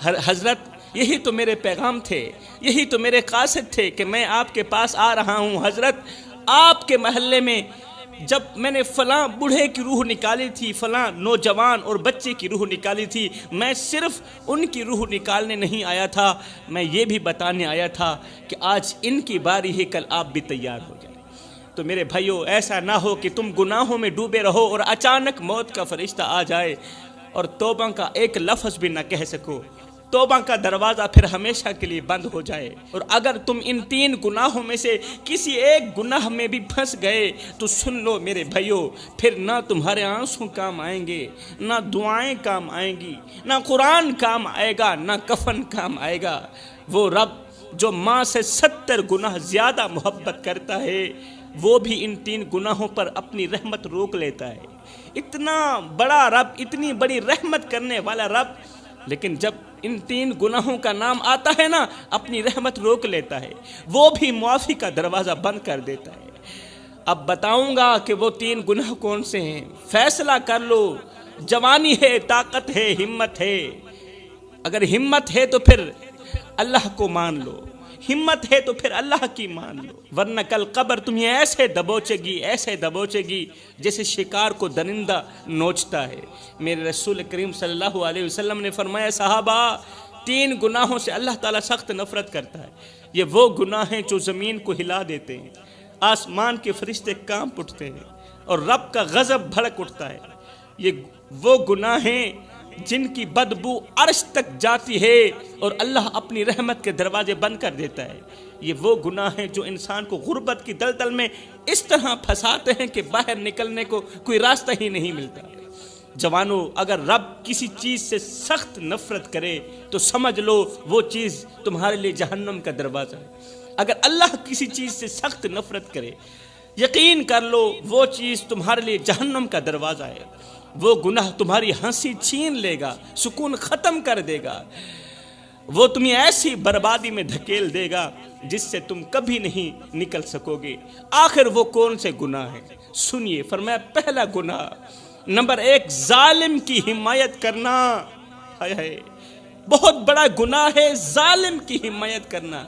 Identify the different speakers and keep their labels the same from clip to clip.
Speaker 1: حضرت یہی تو میرے پیغام تھے، یہی تو میرے قاصد تھے کہ میں آپ کے پاس آ رہا ہوں۔ حضرت آپ کے محلے میں جب میں نے فلاں بوڑھے کی روح نکالی تھی، فلاں نوجوان اور بچے کی روح نکالی تھی، میں صرف ان کی روح نکالنے نہیں آیا تھا، میں یہ بھی بتانے آیا تھا کہ آج ان کی باری ہے، کل آپ بھی تیار ہو جائیں۔ تو میرے بھائیو، ایسا نہ ہو کہ تم گناہوں میں ڈوبے رہو اور اچانک موت کا فرشتہ آ جائے اور توبہ کا ایک لفظ بھی نہ کہہ سکو، توبہ کا دروازہ پھر ہمیشہ کے لیے بند ہو جائے۔ اور اگر تم ان 3 گناہوں میں سے کسی ایک گناہ میں بھی پھنس گئے تو سن لو میرے بھائیو، پھر نہ تمہارے آنسو کام آئیں گے، نہ دعائیں کام آئیں گی، نہ قرآن کام آئے گا، نہ کفن کام آئے گا۔ وہ رب جو ماں سے 70 گناہ زیادہ محبت کرتا ہے، وہ بھی ان 3 گناہوں پر اپنی رحمت روک لیتا ہے۔ اتنا بڑا رب، اتنی بڑی رحمت کرنے والا رب، لیکن جب ان 3 گناہوں کا نام آتا ہے نا، اپنی رحمت روک لیتا ہے، وہ بھی معافی کا دروازہ بند کر دیتا ہے۔ اب بتاؤں گا کہ وہ 3 گناہ کون سے ہیں، فیصلہ کر لو۔ جوانی ہے، طاقت ہے، ہمت ہے۔ اگر ہمت ہے تو پھر اللہ کو مان لو، ہمت ہے تو پھر اللہ کی مان لو، ورنہ کل قبر تمہیں ایسے دبوچے گی، ایسے دبوچے گی جیسے شکار کو درندہ نوچتا ہے۔ میرے رسول کریم صلی اللہ علیہ وسلم نے فرمایا، صحابہ 3 گناہوں سے اللہ تعالیٰ سخت نفرت کرتا ہے۔ یہ وہ گناہ ہیں جو زمین کو ہلا دیتے ہیں، آسمان کے فرشتے کانپ اٹھتے ہیں اور رب کا غضب بھڑک اٹھتا ہے۔ یہ وہ گناہ ہیں جن کی بدبو عرش تک جاتی ہے اور اللہ اپنی رحمت کے دروازے بند کر دیتا ہے۔ یہ وہ گناہ ہیں جو انسان کو غربت کی دلدل میں اس طرح پھنساتے ہیں کہ باہر نکلنے کو کوئی راستہ ہی نہیں ملتا۔ جوانو، اگر رب کسی چیز سے سخت نفرت کرے تو سمجھ لو وہ چیز تمہارے لیے جہنم کا دروازہ ہے۔ اگر اللہ کسی چیز سے سخت نفرت کرے، یقین کر لو وہ چیز تمہارے لیے جہنم کا دروازہ ہے۔ وہ گناہ تمہاری ہنسی چھین لے گا، سکون ختم کر دے گا، وہ تمہیں ایسی بربادی میں دھکیل دے گا جس سے تم کبھی نہیں نکل سکو گے۔ آخر وہ کون سے گناہ ہیں؟ سنیے، فرمایا پہلا گناہ، نمبر 1، ظالم کی حمایت کرنا۔ ہائے ہائے، بہت بڑا گناہ ہے ظالم کی حمایت کرنا،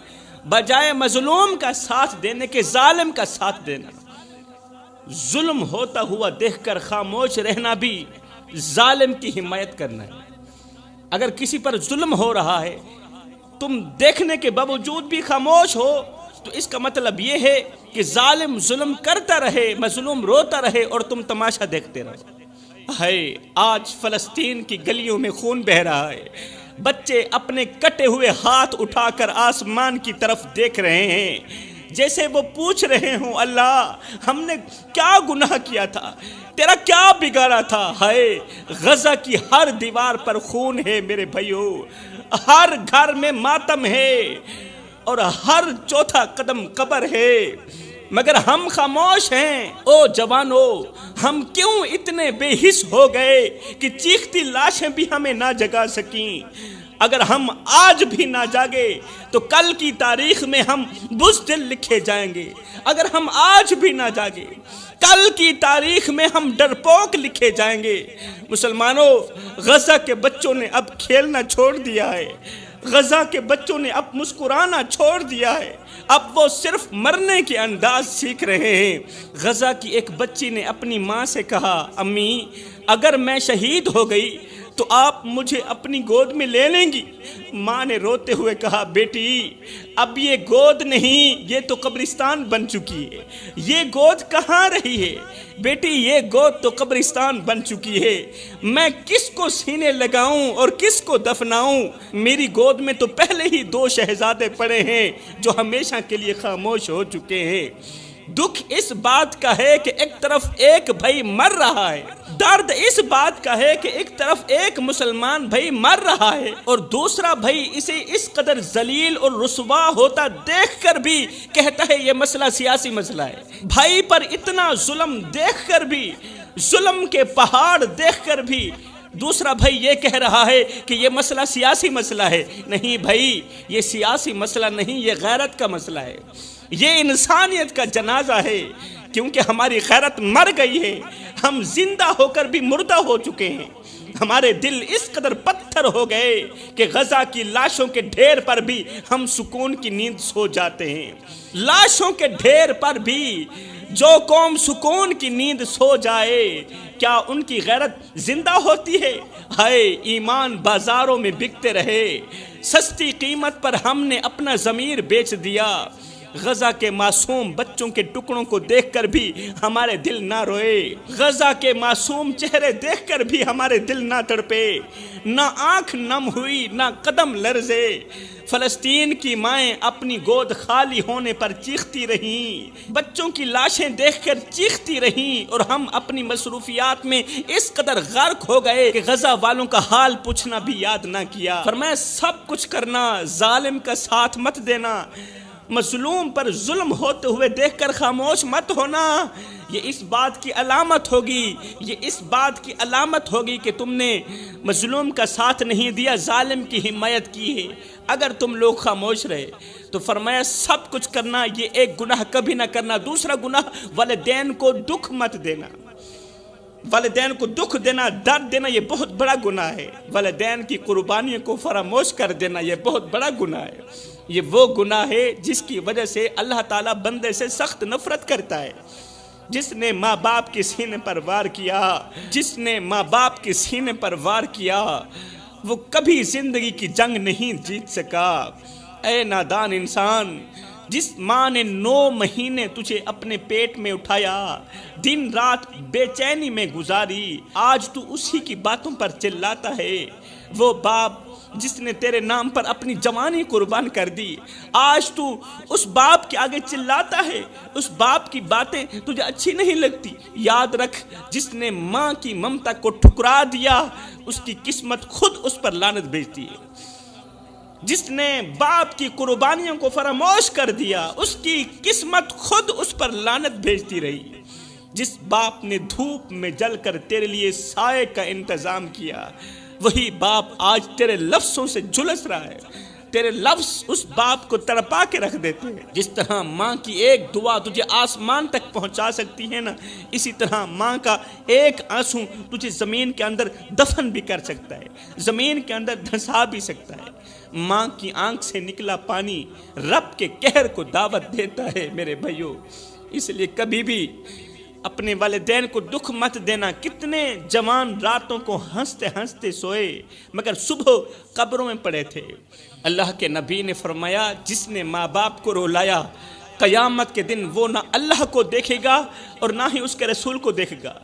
Speaker 1: بجائے مظلوم کا ساتھ دینے کے ظالم کا ساتھ دینا۔ ظلم ہوتا ہوا دیکھ کر خاموش رہنا بھی ظالم کی حمایت کرنا ہے۔ اگر کسی پر ظلم ہو رہا ہے، تم دیکھنے کے باوجود بھی خاموش ہو تو اس کا مطلب یہ ہے کہ ظالم ظلم کرتا رہے، مظلوم روتا رہے اور تم تماشا دیکھتے رہو۔ ہے آج فلسطین کی گلیوں میں خون بہہ رہا ہے، بچے اپنے کٹے ہوئے ہاتھ اٹھا کر آسمان کی طرف دیکھ رہے ہیں، جیسے وہ پوچھ رہے ہوں، اللہ ہم نے کیا گناہ کیا تھا، تیرا کیا بگاڑا تھا۔ ہائے، غزہ کی ہر دیوار پر خون ہے میرے بھائیو، ہر گھر میں ماتم ہے اور ہر چوتھا قدم قبر ہے، مگر ہم خاموش ہیں۔ او جوانو، ہم کیوں اتنے بے حس ہو گئے کہ چیختی لاشیں بھی ہمیں نہ جگا سکیں۔ اگر ہم آج بھی نہ جاگے تو کل کی تاریخ میں ہم بزدل لکھے جائیں گے۔ اگر ہم آج بھی نہ جاگے، کل کی تاریخ میں ہم ڈرپوک لکھے جائیں گے۔ مسلمانوں، غزہ کے بچوں نے اب کھیلنا چھوڑ دیا ہے، غزہ کے بچوں نے اب مسکرانا چھوڑ دیا ہے، اب وہ صرف مرنے کے انداز سیکھ رہے ہیں۔ غزہ کی ایک بچی نے اپنی ماں سے کہا، امی اگر میں شہید ہو گئی تو آپ مجھے اپنی گود میں لے لیں گی؟ ماں نے روتے ہوئے کہا، بیٹی اب یہ گود نہیں، یہ تو قبرستان بن چکی ہے، یہ گود کہاں رہی ہے بیٹی، یہ گود تو قبرستان بن چکی ہے، میں کس کو سینے لگاؤں اور کس کو دفناؤں؟ میری گود میں تو پہلے ہی 2 شہزادے پڑے ہیں جو ہمیشہ کے لیے خاموش ہو چکے ہیں۔ دکھ اس بات کا ہے کہ ایک طرف ایک بھائی مر رہا ہے، درد اس بات کا ہے کہ ایک طرف ایک مسلمان بھائی مر رہا ہے اور دوسرا بھائی اسے اس قدر ذلیل اور رسوا ہوتا دیکھ کر بھی کہتا ہے یہ مسئلہ سیاسی مسئلہ ہے۔ بھائی پر اتنا ظلم دیکھ کر بھی، ظلم کے پہاڑ دیکھ کر بھی دوسرا بھائی یہ کہہ رہا ہے کہ یہ مسئلہ سیاسی مسئلہ ہے۔ نہیں بھائی، یہ سیاسی مسئلہ نہیں، یہ غیرت کا مسئلہ ہے، یہ انسانیت کا جنازہ ہے، کیونکہ ہماری غیرت مر گئی ہے، ہم زندہ ہو کر بھی مردہ ہو چکے ہیں، ہمارے دل اس قدر پتھر ہو گئے کہ غزہ کی لاشوں کے ڈھیر پر بھی ہم سکون کی نیند سو جاتے ہیں۔ لاشوں کے ڈھیر پر بھی جو قوم سکون کی نیند سو جائے، کیا ان کی غیرت زندہ ہوتی ہے؟ ہائے ایمان بازاروں میں بکتے رہے، سستی قیمت پر ہم نے اپنا ضمیر بیچ دیا۔ غزہ کے معصوم بچوں کے ٹکڑوں کو دیکھ کر بھی ہمارے دل نہ روئے، غزہ کے معصوم چہرے دیکھ کر بھی ہمارے دل نہ تڑپے، نہ آنکھ نم ہوئی نہ قدم لرزے۔ فلسطین کی مائیں اپنی گود خالی ہونے پر چیختی رہیں، بچوں کی لاشیں دیکھ کر چیختی رہیں، اور ہم اپنی مصروفیات میں اس قدر غرق ہو گئے کہ غزہ والوں کا حال پوچھنا بھی یاد نہ کیا۔ فرمایا سب کچھ کرنا، ظالم کا ساتھ مت دینا، مظلوم پر ظلم ہوتے ہوئے دیکھ کر خاموش مت ہونا۔ یہ اس بات کی علامت ہوگی، یہ اس بات کی علامت ہوگی کہ تم نے مظلوم کا ساتھ نہیں دیا، ظالم کی حمایت کی ہے۔ اگر تم لوگ خاموش رہے تو فرمایا سب کچھ کرنا، یہ ایک گناہ کبھی نہ کرنا۔ دوسرا گناہ، والدین کو دکھ مت دینا۔ والدین کو دکھ دینا، درد دینا، یہ بہت بڑا گناہ ہے۔ والدین کی قربانیوں کو فراموش کر دینا، یہ بہت بڑا گناہ ہے۔ یہ وہ گناہ ہے جس کی وجہ سے اللہ تعالیٰ بندے سے سخت نفرت کرتا ہے۔ جس نے ماں باپ کے سینے پر وار کیا، جس نے ماں باپ کے سینے پر وار کیا، وہ کبھی زندگی کی جنگ نہیں جیت سکا۔ اے نادان انسان، جس ماں نے 9 مہینے تجھے اپنے پیٹ میں اٹھایا، دن رات بے چینی میں گزاری، آج تو اسی کی باتوں پر چلاتا ہے۔ وہ باپ جس نے تیرے نام پر اپنی جوانی قربان کر دی، آج تو اس باپ کے آگے چلاتا ہے، اس باپ کی باتیں تجھے اچھی نہیں لگتی۔ یاد رکھ، جس نے ماں کی ممتا کو ٹھکرا دیا، اس کی قسمت خود اس پر لعنت بھیجتی ہے۔ جس نے باپ کی قربانیوں کو فراموش کر دیا، اس کی قسمت خود اس پر لعنت بھیجتی رہی۔ جس باپ نے دھوپ میں جل کر تیرے لیے سائے کا انتظام کیا، وہی باپ آج تیرے لفظوں سے جھلس رہا ہے۔ تیرے لفظ اس باپ کو تڑپا کے رکھ دیتے ہیں۔ جس طرح ماں کی ایک دعا تجھے آسمان تک پہنچا سکتی ہے نا، اسی طرح ماں کا ایک آنسو تجھے زمین کے اندر دفن بھی کر سکتا ہے، زمین کے اندر دھنسا بھی سکتا ہے۔ ماں کی آنکھ سے نکلا پانی رب کے قہر کو دعوت دیتا ہے میرے بھائیو۔ اس لیے کبھی بھی اپنے والدین کو دکھ مت دینا۔ کتنے جوان راتوں کو ہنستے ہنستے سوئے مگر صبح قبروں میں پڑے تھے۔ اللہ کے نبی نے فرمایا، جس نے ماں باپ کو رلایا، قیامت کے دن وہ نہ اللہ کو دیکھے گا اور نہ ہی اس کے رسول کو دیکھے گا۔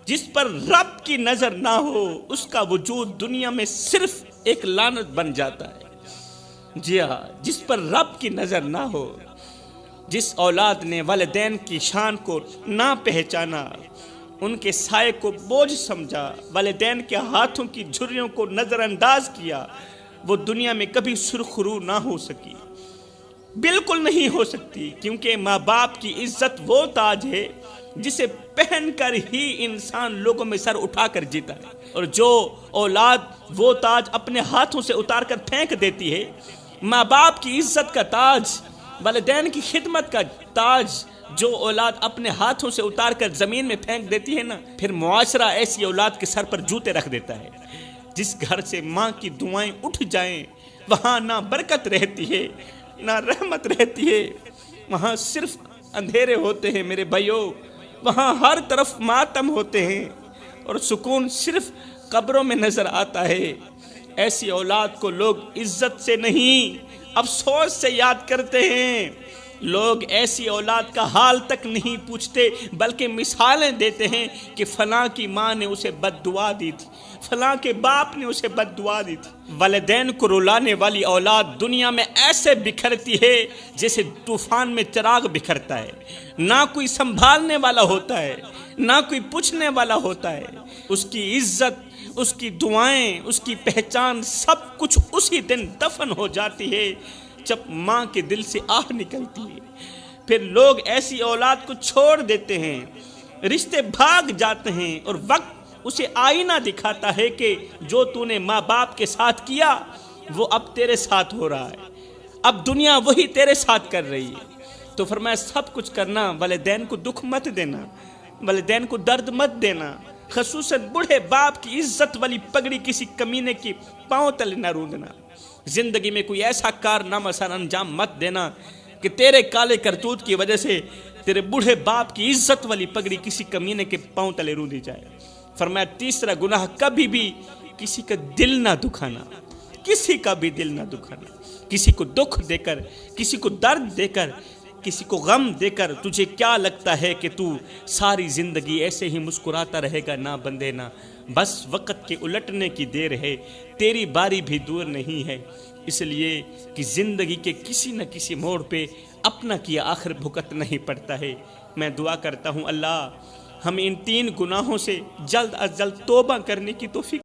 Speaker 1: جس پر رب کی نظر نہ ہو، اس کا وجود دنیا میں صرف ایک لعنت بن جاتا ہے۔ جی ہاں، جس پر رب کی نظر نہ ہو، جس اولاد نے والدین کی شان کو نہ پہچانا، ان کے سائے کو بوجھ سمجھا، والدین کے ہاتھوں کی جھریوں کو نظر انداز کیا، وہ دنیا میں کبھی سرخرو نہ ہو سکی، بالکل نہیں ہو سکتی۔ کیونکہ ماں باپ کی عزت وہ تاج ہے جسے پہن کر ہی انسان لوگوں میں سر اٹھا کر جیتا ہے، اور جو اولاد وہ تاج اپنے ہاتھوں سے اتار کر پھینک دیتی ہے، ماں باپ کی عزت کا تاج، والدین کی خدمت کا تاج جو اولاد اپنے ہاتھوں سے اتار کر زمین میں پھینک دیتی ہے نا، پھر معاشرہ ایسی اولاد کے سر پر جوتے رکھ دیتا ہے۔ جس گھر سے ماں کی دعائیں اٹھ جائیں، وہاں نہ برکت رہتی ہے نہ رحمت رہتی ہے، وہاں صرف اندھیرے ہوتے ہیں میرے بھائیوں، وہاں ہر طرف ماتم ہوتے ہیں، اور سکون صرف قبروں میں نظر آتا ہے۔ ایسی اولاد کو لوگ عزت سے نہیں افسوس سے یاد کرتے ہیں۔ لوگ ایسی اولاد کا حال تک نہیں پوچھتے، بلکہ مثالیں دیتے ہیں کہ فلاں کی ماں نے اسے بد دعا دی تھی، فلاں کے باپ نے اسے بد دعا دی تھی۔ والدین کو رلانے والی اولاد دنیا میں ایسے بکھرتی ہے جیسے طوفان میں چراغ بکھرتا ہے، نہ کوئی سنبھالنے والا ہوتا ہے، نہ کوئی پوچھنے والا ہوتا ہے۔ اس کی عزت، اس کی دعائیں، اس کی پہچان، سب کچھ اسی دن دفن ہو جاتی ہے جب ماں کے دل سے آہ نکلتی ہے۔ پھر لوگ ایسی اولاد کو چھوڑ دیتے ہیں، رشتے بھاگ جاتے ہیں، اور وقت اسے آئینہ دکھاتا ہے کہ جو تو نے ماں باپ کے ساتھ کیا وہ اب تیرے ساتھ ہو رہا ہے، اب دنیا وہی تیرے ساتھ کر رہی ہے۔ تو فرمایا سب کچھ کرنا، والدین کو دکھ مت دینا، والدین کو درد مت دینا۔ خصوصاً بوڑھے باپ کی عزت والی پگڑی کسی کمینے کی پاؤں تلے نہ روندنا۔ زندگی میں کوئی ایسا کارنامہ سر انجام مت دینا کہ تیرے کالے کرتوت کی وجہ سے تیرے بوڑھے باپ کی عزت والی پگڑی کسی کمینے کے پاؤں تلے روندی جائے۔ فرمایا تیسرا گناہ، کبھی بھی کسی کا دل نہ دکھانا، کسی کا بھی دل نہ دکھانا۔ کسی کو دکھ دے کر، کسی کو درد دے کر، کسی کو غم دے کر تجھے کیا لگتا ہے کہ تو ساری زندگی ایسے ہی مسکراتا رہے گا؟ نہ بندے نہ، بس وقت کے الٹنے کی دیر ہے، تیری باری بھی دور نہیں ہے۔ اس لیے کہ زندگی کے کسی نہ کسی موڑ پہ اپنا کیا آخر بھگت نہیں پڑتا ہے۔ میں دعا کرتا ہوں اللہ ہم ان 3 گناہوں سے جلد از جلد توبہ کرنے کی توفیق